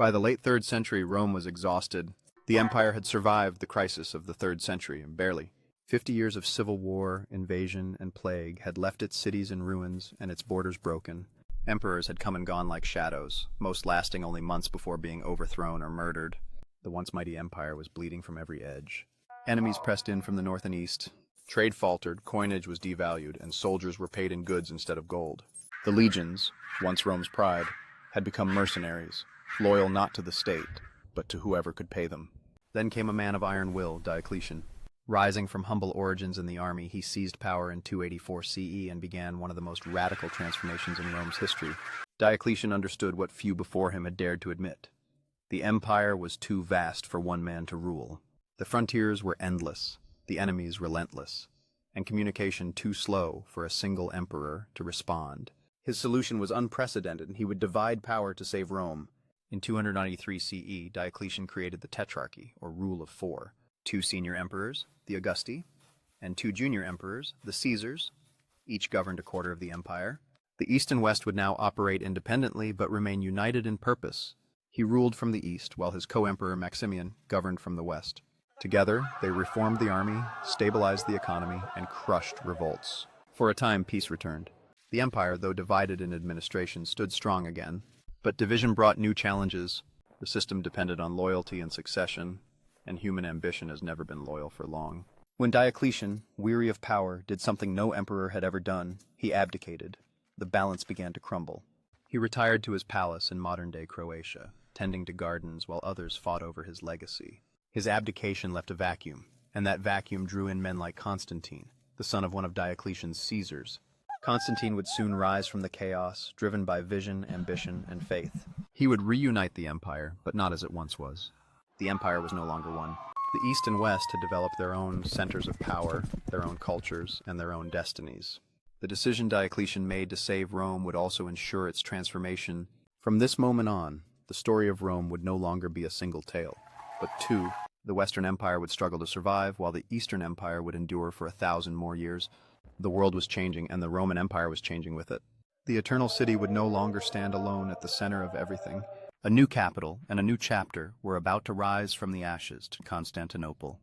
By the late 3rd century, Rome was exhausted. The empire had survived the crisis of the 3rd century, barely. 50 years of civil war, invasion, and plague had left its cities in ruins and its borders broken. Emperors had come and gone like shadows, most lasting only months before being overthrown or murdered. The once mighty empire was bleeding from every edge. Enemies pressed in from the north and east. Trade faltered, coinage was devalued, and soldiers were paid in goods instead of gold. The legions, once Rome's pride, had become mercenaries, loyal not to the state, but to whoever could pay them. Then came a man of iron will, Diocletian. Rising from humble origins in the army, he seized power in 284 CE and began one of the most radical transformations in Rome's history. Diocletian understood what few before him had dared to admit. The empire was too vast for one man to rule. The frontiers were endless, the enemies relentless, and communication too slow for a single emperor to respond. His solution was unprecedented, and he would divide power to save Rome. In 293 CE, Diocletian created the Tetrarchy, or Rule of Four. 2 senior emperors, the Augusti, and 2 junior emperors, the Caesars, each governed a quarter of the empire. The East and West would now operate independently but remain united in purpose. He ruled from the East, while his co-emperor Maximian governed from the West. Together, they reformed the army, stabilized the economy, and crushed revolts. For a time, peace returned. The empire, though divided in administration, stood strong again. But division brought new challenges. The system depended on loyalty and succession, and human ambition has never been loyal for long. When Diocletian, weary of power, did something no emperor had ever done, he abdicated. The balance began to crumble. He retired to his palace in modern-day Croatia, tending to gardens while others fought over his legacy. His abdication left a vacuum, and that vacuum drew in men like Constantine, the son of one of Diocletian's Caesars. Constantine would soon rise from the chaos, driven by vision, ambition, and faith. He would reunite the empire, but not as it once was. The empire was no longer one. The East and West had developed their own centers of power, their own cultures, and their own destinies. The decision Diocletian made to save Rome would also ensure its transformation. From this moment on, the story of Rome would no longer be a single tale, but two. The Western Empire would struggle to survive, while the Eastern Empire would endure for 1,000 more years. The world was changing, and the Roman Empire was changing with it. The Eternal City would no longer stand alone at the center of everything. A new capital and a new chapter were about to rise from the ashes to Constantinople.